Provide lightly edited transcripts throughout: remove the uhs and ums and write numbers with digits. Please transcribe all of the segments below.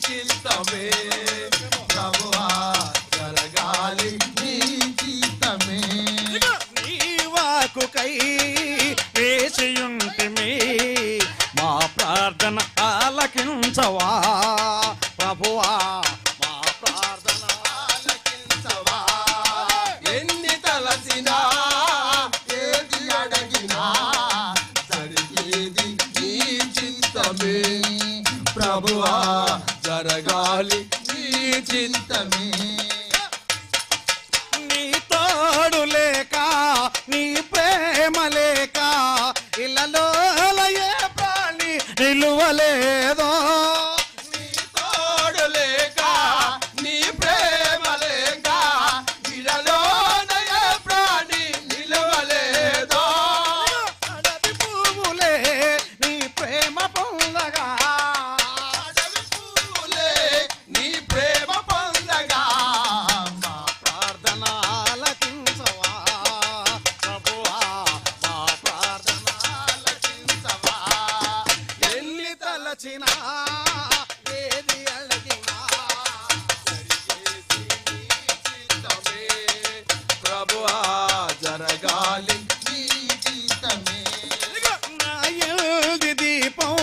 చిత్తమే ప్రభువా జరగాలి నీ చిత్తమే నీ వాక్కుకై వేచియుంటిమి మా ప్రార్థన ఆలకించవా ప్రభువా మా ప్రార్థన ఆలకించవా ఎన్ని తలసినా ఏది అడిగినా జరిగేది నీ చిత్తమే ప్రభువా జరగాలి నీ చిత్తమే నీ తోడు లేక నీ ప్రేమ లేక ఇళ్ళలో ఏ ప్రాణి నిలువలేదో నీ తోడు లేక నీ ప్రేమ లేక ఇలాలోన ఏ ప్రాణి నిలవలేదో అడవి పువ్వులే నీ ప్రేమ పొందగా అడవి పువ్వులే నీ ప్రేమ పొందగా మా ప్రార్థన ఆలకించవా ప్రభువా మా ప్రార్థన ఆలకించవా ఎన్ని తలచినా ఏది అడిగినా జరిగేది నీ చిత్తమే ప్రభువా జరగాలి నీ చిత్తమే నా ఎల్ది దీపం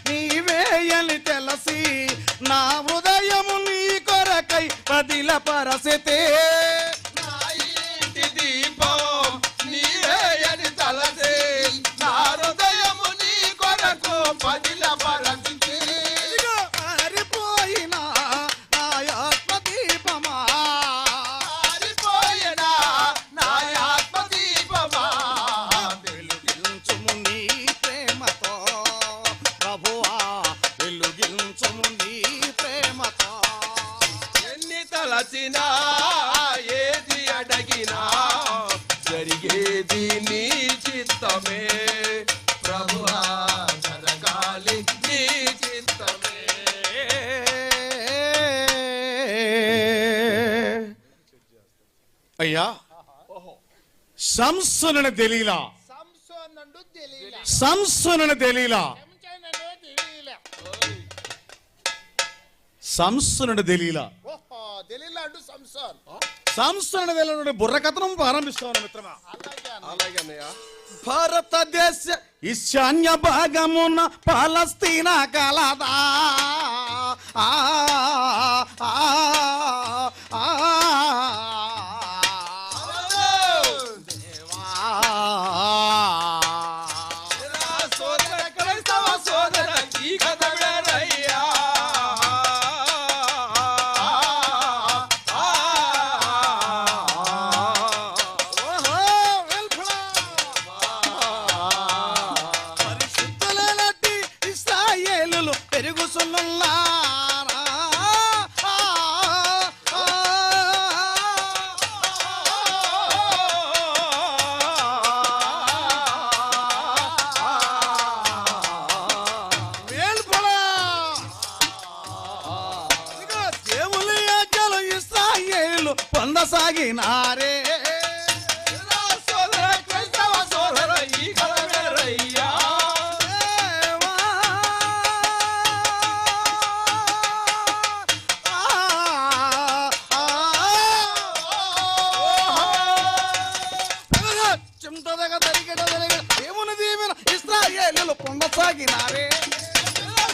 నీవేయని తెలిసి నా హృదయము నీ కొరకై పదిల పరసితే నా ఇంటి దీపం నీవే అని తలసే నా హృదయము నీ కొరకు పదిల పరచితే ఆరిపోయిన నా ఆత్మ దీపమా ఆరిపోయినా నా ఆత్మ దీపమా వెలుగించుము నీ ప్రేమతో ప్రభువా వెలుగించుము నీ ప్రేమతో ఎన్ని తలచినా ఏది అడిగినా జరిగేది నీ చిత్తమే ప్రభువా జరగాలి నీ చిత్తమే అయ్యా సంసోనుని దెలీలా సంసోనుడు దెలీలా సంసోనుని దెలీలా సంసోనుడు దెలీలా సంసోనుని దెలీలా ఓహో దెలీలా అంటూ సంసోన్ సంసోనుని దెలీలా బుర్ర కథనం ప్రారంభిస్తాను మిత్రమా అలాగే అన్నయ్య భారతదేశ ఈశాన్య భాగమున పాలస్తీనా కలదా ఆ, ఆ, ఆ, దేవా. సోదర క్రైస్తవ సోదర ఈ కథ వేరయ్యా ఓహో, వెల్ఫుడా. పరిశుద్ధులైనట్టి ఇశ్రాయేలులు పెరుగుసున్నారా వెల్ఫుడా. ఇదిగో దేవుని ఆజ్ఞలు ఇశ్రాయేలులు పొందసాగినారే సోదర క్రైస్తవ సోదర ఈ కథ వేరయ్యా దేవా. ఆ, ఆ, చింతదగ తరిగడ తరిగడ దేవుని దీవెన ఇశ్రాయేలులు పొందసాగినారే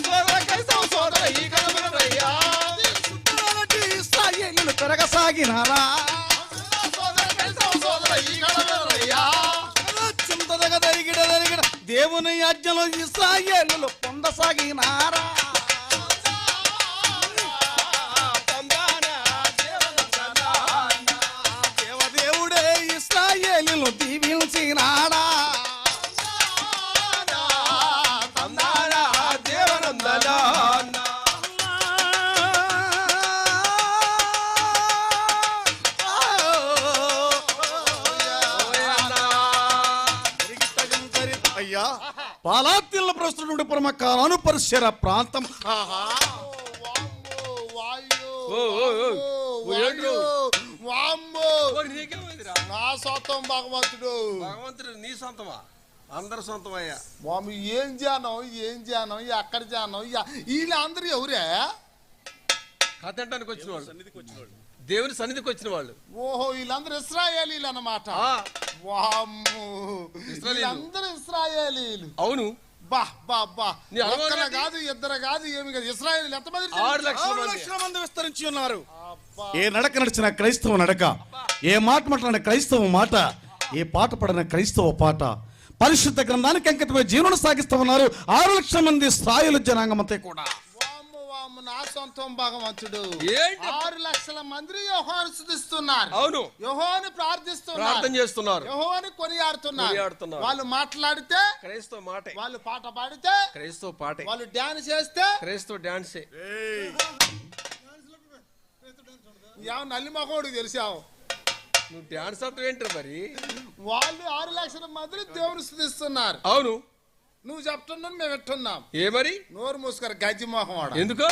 సోదర క్రైస్తవ సోదర ఈ కథ వేరయ్యా శుద్ధులైనట్టి ఇశ్రాయేలులు పెరగసాగినారా సోదర క్రైస్తవ సోదర ఈ కథ వేరయ్యా చింతదగ తరిగిడ తరిగిడ దేవుని ఆజ్ఞలు ఇశ్రాయేలులు పొందసాగినారా దేవదేవుడే ఇశ్రాయేలును దీవించినాడా అయ్యా పాలాత్యుల ప్రస్తుత పరమ కానుపరిశర ప్రాంతం నా సొంతం భగవంతుడు భగవంతుడు నీ సొంతమా అందరు సొంతమయ్యా మాము ఏం జానం ఎక్కడ జానం వీళ్ళందరూ ఎవరే కథ అంటానికి వచ్చిన వాళ్ళు, దేవుని సన్నిధికి వచ్చిన వాళ్ళు. ఓహో, వీళ్ళందరూ ఇశ్రాయేలీలు అన్నమాట. ఆ, వామ్మో, ఇశ్రాయేలీలు. వీళ్ళందరూ ఇశ్రాయేలీలు. అవును. బా బా బా, నీ అనుభవం ఒక్కరు ఏంటి? కాదు, ఇద్దరు కాదు, ఏమి కాదు, ఇశ్రాయేలీలు ఎంతమంది? 6 లక్షల 6 మంది. లక్షల మంది విస్తరించి ఉన్నారు. అబ్బా. ఏ నడక నడిచిన క్రైస్తవ నడక, ఏ మాట మాట్లాడిన క్రైస్తవ మాట, ఏ పాట పడిన క్రైస్తవ పాట, పరిశుద్ధ గ్రంథానికి అంకితమై జీవనం సాగిస్తూ ఉన్నారు 6 లక్షల మంది ఇశ్రాయేలు జనాంగం అంతా కూడా. వామ్మో వామ్మో, నా సొంతం భగవంతుడు. ఏంటి? 6 లక్షల మంది యెహోవాను స్తుతిస్తున్నారు. అవును, యెహోవాను ప్రార్థిస్తున్నారు, ప్రార్థన చేస్తున్నారు, యెహోవాను కొనియాడుతున్నారు. కొనియాడుతున్నారు. వాళ్ళు మాట్లాడితే క్రైస్తవ మాటే, వాళ్ళు పాట పాడితే క్రైస్తవ పాటే, వాళ్ళు డాన్స్ చేస్తే క్రైస్తవ డాన్సే. నల్లి మగోడికి తెలిసావు. నువ్వు డాన్స్ అంటే ఏంటి మరి? వాళ్ళు 6 లక్షల మంది దేవుని స్తుతిస్తున్నారు. అవును, నువ్వు చెప్తున్నాను, మేము వింటున్నాం. ఏ మరి? నోరు మూసుకొని గజ్జి మోహం వాడు. ఎందుకు?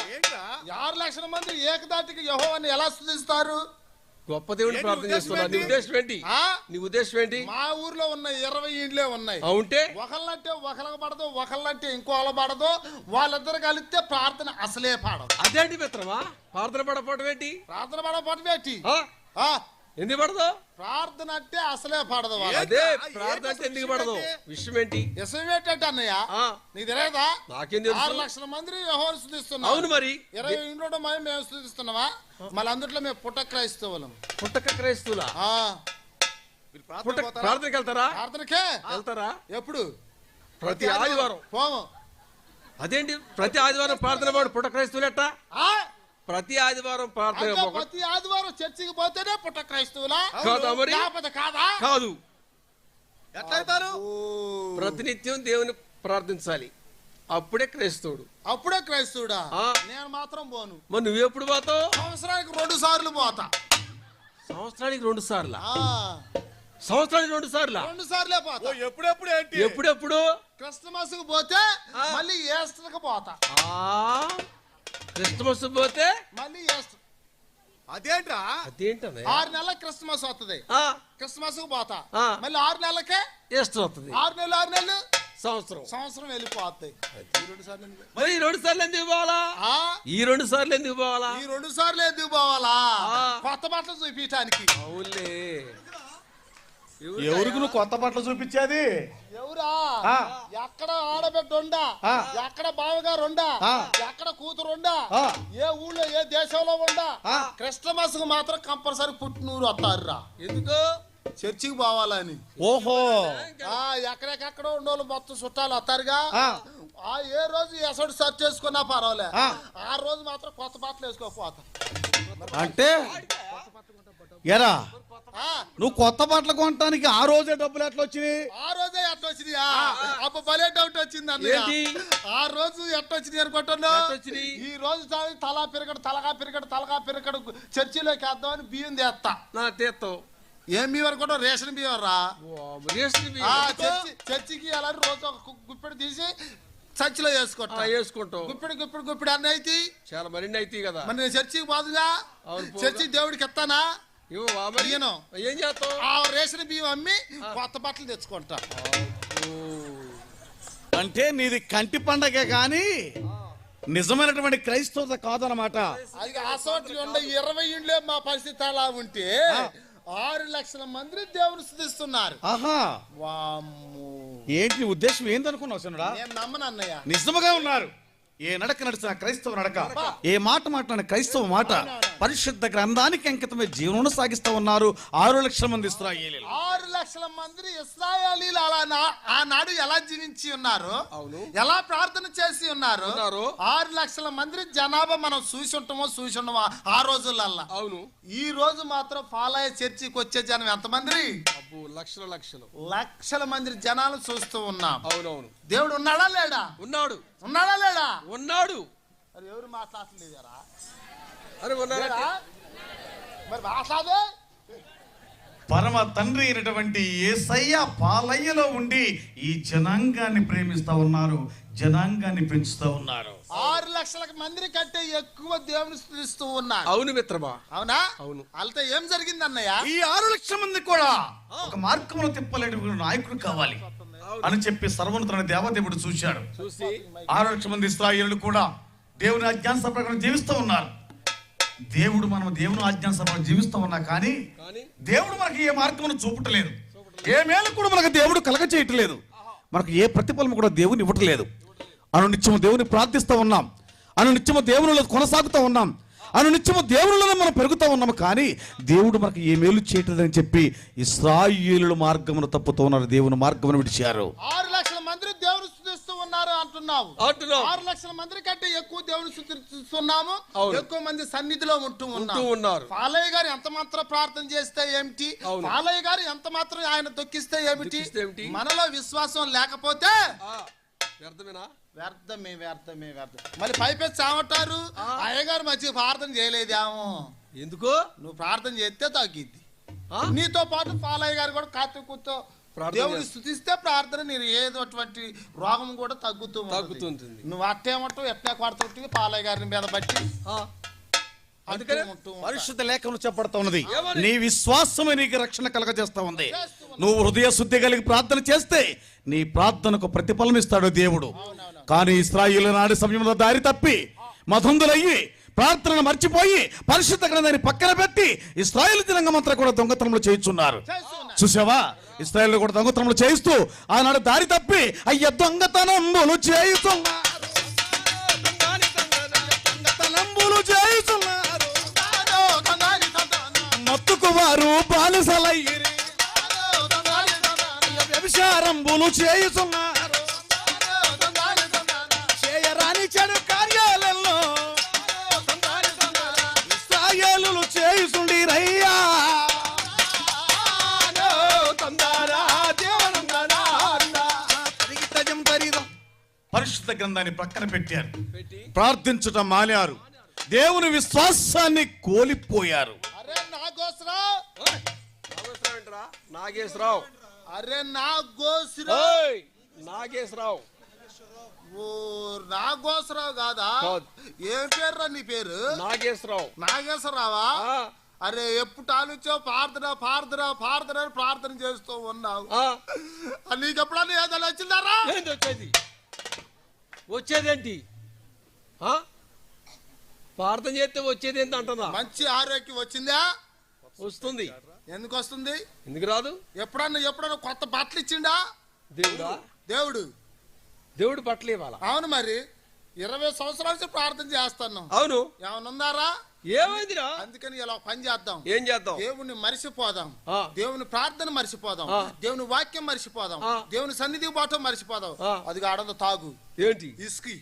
6 లక్షల మంది ఏకదాటికి యెహోవాని ఎలా స్తుతిస్తారు? గొప్ప దేవుని ప్రార్థన చేస్తున్నా. నీ ఉద్దేశం ఏంటి? ఆ? నీ ఉద్దేశం ఏంటి? మా ఊర్లో ఉన్న 20 ఇండ్లే ఉన్నాయి. అవుంటే ఒకళ్ళంటే ఒకళ్ళకి పడదు, ఒకళ్ళంటే ఇంకోళ్ళ పడదు. వాళ్ళిద్దరు కలిస్తే ప్రార్థన అసలే పాడదు. అదేంటి మిత్రమా? ప్రార్థన పడపోవడం ఏంటి? ప్రార్థన పడబట్టి ఆ? ఎందుకు పడదు? ప్రార్థన అంటే అసలే పడదు. అదే ప్రార్థన అంటే ఎందుకు పడదు? విషయం ఏంటి? విషయం ఏంటంటే అన్నయ్య, ఆ, నీకు తెలియదా? నాకేం 6 తెలుసు? లక్షల మంది యెహోవాను స్తుతిస్తున్నారు. అవును మరి. 20 ఇంట్లో మేము స్తుతిస్తున్నామా? మళ్ళీ అందుట్లో మేము పుట్ట క్రైస్తవులం. పుట్టక క్రైస్తువులా? ఆ, ప్రార్థనకి వెళ్తారా? ప్రార్థనకే వెళ్తారా? ఎప్పుడు? ప్రతి ఆదివారం. పోము. అదేంటి ప్రతి ఆదివారం ప్రార్థన వాడు పుట్ట క్రైస్తవులెట్ట? ఆ? ప్రతి ఆదివారం ప్రార్థన అంటే ప్రతి ఆదివారం చర్చికి పోతేనే పుట్ట క్రైస్తవులా? కాదా మరి? లేకపోతే కాదా? కాదు, ఎట్లయితారు? ఓ, ప్రతినిత్యం దేవుని ప్రార్థించాలి, అప్పుడే క్రైస్తవుడు. అప్పుడే క్రైస్తవుడా? ఆ. నేను మాత్రం పోను. మరి నువ్వెప్పుడు పోతావు? సంవత్సరానికి 2 సార్లు పోతా. సంవత్సరానికి 2 సార్లు. ఆ, సంవత్సరానికి 2 సార్లు. 2 సార్లే పోతా. ఎప్పుడెప్పుడు ఏంటి? ఎప్పుడెప్పుడు? క్రిస్మస్ కు పోతే ఆ. మళ్ళీ ఈస్టర్కి పోతా. క్రిస్మస్ పోతే మళ్ళీ ఈస్టర్. అదేంట్రా? అదేంటనే 6 నెలలకు క్రిస్మస్ వస్తుంది. క్రిస్మస్ కు పోతా. ఆ. మళ్ళీ 6 నెలలకే ఈస్టర్ వస్తుంది. 6 నెలలు సంవత్సరం సంవత్సరం వెళ్ళిపోతాయి. ఈ 2 సార్లు ఎందుకు? మరి ఈ 2 సార్లు ఎందుకు పోవాలా? ఆ? ఈ 2 సార్లు ఎందుకు పోవాలా? ఈ 2 సార్లు ఎందుకు పోవాలా? ఆ. కొత్త బట్టలు చూపించడానికి. అవునులే. ఎవరికి నువ్వు కొత్త బట్టలు చూపించేది? ఎవరా? ఆ. ఎక్కడ ఆడబిడ్డ ఉండా, ఆ. ఎక్కడ బావగారు ఉండా, ఆ. ఎక్కడ కూతురు ఉండా, ఆ. ఏ ఊళ్ళో ఏ దేశంలో ఉండా, ఆ. క్రిస్టమస్ కు మాత్రం కంపల్సరీ పుట్టినూరు వస్తారురా. ఎందుకు? చర్చికి పోవాలని. ఓహో. ఎక్కడెక్కడ ఉండోళ్ళు మొత్తం చుట్టాలు వస్తారుగా. ఆ. ఆ ఏ రోజు ఎసడు సర్చ్ చేసుకున్నా పర్వాలే, ఆ. ఆ రోజు మాత్రం కొత్త బట్టలు వేసుకోపోతా. అంటే ఎరా ఆ, నువ్వు కొత్త బట్టలు కొనటానికి ఆ రోజే డబ్బులు ఎట్లా వచ్చినాయి? ఆ రోజే ఎట్ట వచ్చినాయా? అబ్బ భలే డౌట్ వచ్చింది అన్నయ్య. ఏంటి? ఆ రోజు ఎట్ట వచ్చింది అనుకుంటున్నా? ఎట్టొచ్చినాయి? ఈ రోజు తలగా పిరకడు చర్చిలోకి వేద్దామని బియ్యం తెస్తా. నా తీర్థం ఏం బియ్యం అనుకుంటా? రేషన్ బియ్యం రా. ఆ, వేసుకుంటాం. చర్చికి అలా రోజు ఒక గుప్పెడు తీసి చర్చిలో వేసుకుంటా. గుప్పెడు అన్నీ అయితే చాలా మరిన్ని అయితే కదా. మరి నేను చర్చికి పోదుగా. అవును, పోగా. చర్చికి దేవుడికి ఎత్తానా? ఇవ్వవా మరి? ఇయ్యను. ఏం చేస్తావు? ఆ రేషన్ బియ్యం అమ్మి కొత్త బట్టలు తెచ్చుకుంటా. అంటే నీది కంటి పండగే కానీ నిజమైనటువంటి క్రైస్తవత కాదనమాట. అది అసోటి ఉండే 20 ఇండ్లే మా పరిస్థితి అలా ఉంటే 6 లక్షల మంది దేవుని స్తుతిస్తున్నారు. ఆహా, వామ్మో, ఏంటి నీ ఉద్దేశం ఏందనుకున్నావు సనుడా? నేను నమ్మను అన్నయ్య. నిజముగా ఉన్నారు. ఏ నడక నడిచిన క్రైస్తవ నడక, ఏ మాట మాట్లాడిన క్రైస్తవ మాట, పరిశుద్ధ గ్రంథానికి అంకితమై జీవనం సాగిస్తూ ఉన్నారు 6 లక్షల మంది ఇశ్రాయేలీయులు. 6 లక్షల మంది ఇశ్రాయేలీయులు అలా ఆనాడు ఎలా జీవించి ఉన్నారు, అవును. ఎలా ప్రార్థన చేసి ఉన్నారు. ఉన్నారు. 6 లక్షల మంది జనాభా మనం చూసి ఉండమో ఆ రోజులల్లా. అవును. ఈ రోజు మాత్రం ఫాలయ చర్చికి వచ్చే జనం ఎంతమంది? అబ్బో, లక్షల లక్షల మంది జనాలు చూస్తూ ఉన్నాం. అవునవును. దేవుడు ఉన్నాడా లేడా? ఉన్నాడు. ఉన్నాడా లేడా? ఉన్నాడు. మరి ఎవరు మాట్లాడలేదారా? అరే ఉన్నాడు. మరి మాట్లాడే పరమ తండ్రి అయినటువంటి యేసయ్య పాలయ్యలో ఉండి ఈ జనాంగాన్ని ప్రేమిస్తా ఉన్నారు, జనాంగాన్ని పెంచుతా ఉన్నారు. 6 లక్షల మంది కంటే ఎక్కువ దేవుని స్తుతిస్తూ ఉన్నారు. అవును మిత్రమా. అవునా? అవును. వాళ్ళతో ఏం జరిగింది అన్నయ్య? ఈ 6 లక్షల మంది కూడా ఒక మార్గంలో తిప్పలేని నాయకుడు కావాలి అని చెప్పి సర్వోన్నతుడైన దేవదేవుడు చూశాడు. చూసి 6 లక్షల మంది ఇశ్రాయేలులు కూడా దేవుని ఆజ్ఞానుసార ప్రకారం జీవిస్తూ ఉన్నారు. దేవుడు మనం దేవుని ఆజ్ఞానుసారం జీవిస్తూ ఉన్నా కానీ కానీ దేవుడు మనకి ఏ మార్గమును చూపట్లేదు, ఏ మేలు కూడా మనకు దేవుడు కలగ చేయట్లేదు, మనకు ఏ ప్రతిఫలం కూడా దేవుని ఇవ్వట్లేదు. అనునిత్యము దేవుని ప్రార్థిస్తూ ఉన్నాం, అనునిత్యము దేవునిలో కొనసాగుతూ ఉన్నాం, అనునిత్యము దేవునిలోనే మనం పెరుగుతూ ఉన్నాము, కానీ దేవుడు మనకు ఏ మేలు చేయట్లేదని చెప్పి ఇశ్రాయేలుల మార్గమును తప్పుతూ ఉన్నారు, దేవుని మార్గమును విడిచారు. 6 లక్షల మంది దేవుని స్తుతిస్తూ ఉన్నారు అంటున్నావు. అంటున్నావు. 6 లక్షల మంది కంటే ఎక్కువ దేవుని స్తుతిస్తున్నాము, అవును. ఎక్కువ మంది సన్నిధిలో ఉంటూ ఉన్నారు. పాలయ్య గారు ఎంత మాత్రం ప్రార్థన చేస్తే ఏమిటి, అవును. పాలయ్య గారు ఎంత మాత్రం ఆయన తొక్కిస్తే ఏమిటి, తొక్కిస్తే ఏమిటి? మనలో విశ్వాసం లేకపోతే వ్యర్థమేనా? వ్యర్థమే. మళ్ళీ పైపెచ్చి చావటారు. అయ్యగారు మంచిగా ప్రార్థన చేయలేదేమో, ఎందుకు? నువ్వు ప్రార్థన చేస్తే తగ్గిద్ది. ఆ? నీతో పాటు పాలయ్య గారు కూడా కాతుకుతో ప్రార్థన దేవుని స్తుతిస్తే ప్రార్థన నేను ఏదోటువంటి రోగం కూడా తగ్గుతుంది. నువ్వు అట్టేమంటావు, ఎట్లా కొడుతుంటే పాలయ్య గారిని మీద బట్టి అందుకనే పరిశుద్ధ లేఖనం చెప్పబడుతూ ఉన్నది, ఏమని? నీ విశ్వాసమే నీకు రక్షణ కలగజేస్తా ఉంది. నువ్వు హృదయ శుద్ధి కలిగి ప్రార్థన చేస్తే నీ ప్రార్థనకు ప్రతిఫలం ఇస్తాడు దేవుడు. కానీ ఇశ్రాయేలు నాడు సమయంలో దారి తప్పి మధుందులయ్యి ప్రార్థనను మర్చిపోయి పరిశుద్ధ గ్రంథాన్ని పక్కన పెట్టి ఇశ్రాయేలు జనాంగం అంతా కూడా దొంగతనంలో చేయించున్నారు. చూసావా, ఇశ్రాయేలు కూడా దొంగతనంలో చేయిస్తూ ఆనాడు దారి తప్పి అయ్య దొంగతనంబులు చేయుతున్నారు, మత్తుకు వారు బానిసలయ్యిరి, వ్యభిచారంబులు చేయుతున్నారు, చేయరాని చెడు కార్యాలలో ఇశ్రాయేలులు చేయుచుండి రయ్యా. పరిశుద్ధ గ్రంథాన్ని ప్రక్కన పెట్టారు, ప్రార్థించటం మానేరు, దేవుని విశ్వాసాన్ని కోల్పోయారు. అరే నాగోసరావు, నాగేశ్వరరావు, అరే నాగోసరావు, ఏయ్, నాగేశ్వరరావు, ఓ నాగోసరావు కాదా? కాదు. ఏం పేర్రా నీ పేరు? నాగేశ్వరరావు. నాగేశ్వరరావా? ఆ, అరే ఎప్పుడు ఆలోచో ప్రార్థన చేస్తూ ఉన్నావు. నీకు ఎప్పుడన్నా ఏదైనా వచ్చిందారా? ఏంది వచ్చేదేంటి? ప్రార్థన చేస్తే వచ్చేది ఏంటి అంటున్నా? మంచి ఆరోగ్యం వచ్చిందా? వస్తుంది. ఎందుకు వస్తుంది? ఎందుకు రాదు? ఎప్పుడన్నా కొత్త బట్టలు ఇచ్చిండా దేవుడా? దేవుడు బట్టలు ఇవ్వాలా? అవును, మరి 20 సంవత్సరాల నుంచి ప్రార్థన చేస్తాను. అవును. ఏమన్నా ఉందారా? ఏమైందిరా? అందుకని ఇలా పని చేద్దాం. ఏం చేద్దాం? దేవుని మరిచిపోదాం, ఆ. దేవుని ప్రార్థన మరిచిపోదాం, ఆ. దేవుని వాక్యం మరిచిపోదాం, ఆ. దేవుని సన్నిధికి పోవటం మరిచిపోదాం. ఆ. అది ఆడదు తాగు, ఏంటి? ఇస్కీ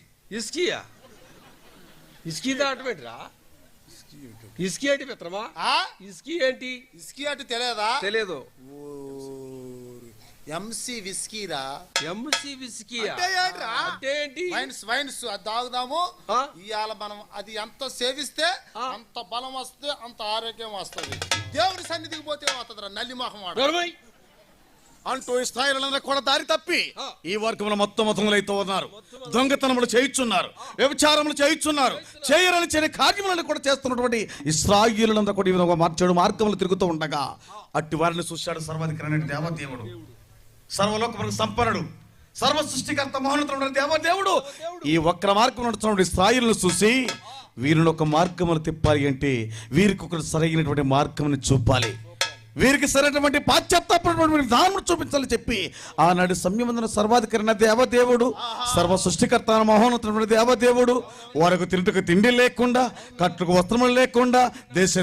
ఇస్కీ దాటమేంటిరా? ఇస్కీ ఏంటి మిత్రమా? ఇస్కీ ఏంటి? ఇస్కీ అంటే తెలియదా? తెలియదు. ఎంసీ విస్కీరా? ఎంసీ విస్కీయా? అంటే ఏంటి? వైన్స్ అది తాగుదాము. ఆ? ఇవాళ మనం అది ఎంత సేవిస్తే ఆ. అంత బలం వస్తే అంత ఆరోగ్యం వస్తుంది. దేవుని సన్నిధికి పోతే ఏమవుతుందిరా? నల్లి మొహం వాడు గొడవై అంటూ ఇశ్రాయేలులందరూ కూడా దారి తప్పి ఆ. ఈ వర్గమున మొత్తములైతే ఉన్నారు, దొంగతనములు చేయుచున్నారు, వ్యభిచారములు చేయుచున్నారు, చేయరని చేయని కార్యములను కూడా చేస్తున్నటువంటి ఇశ్రాయేలులందరూ కూడా ఈ విధంగా చెడు మార్గములు తిరుగుతూ ఉండగా అట్టి వారిని చూశాడు సర్వాధికారి దేవదేవుడు, సర్వలోకములకు సంపన్నుడు, సర్వ సృష్టికర్త మహోన్నతుడైన దేవదేవుడు ఈ వక్ర మార్గం నడుస్తున్న ఇశ్రాయేలును చూసి వీరిని ఒక మార్గములు తిప్పాలి అంటే వీరికి ఒక సరైనటువంటి మార్గమును చూపాలి, వీరికి సరైనటువంటి పాశ్చాత్తాపడినటువంటి విధానం చూపించాలని చెప్పి ఆనాడు సంయమందున సర్వాధికారి దేవదేవుడు, సర్వ సృష్టికర్త మహోన్నతుడైన దేవదేవుడు వారికి తింటుకు తిండి లేకుండా, కట్టుకు వస్త్రములు లేకుండా, దేశం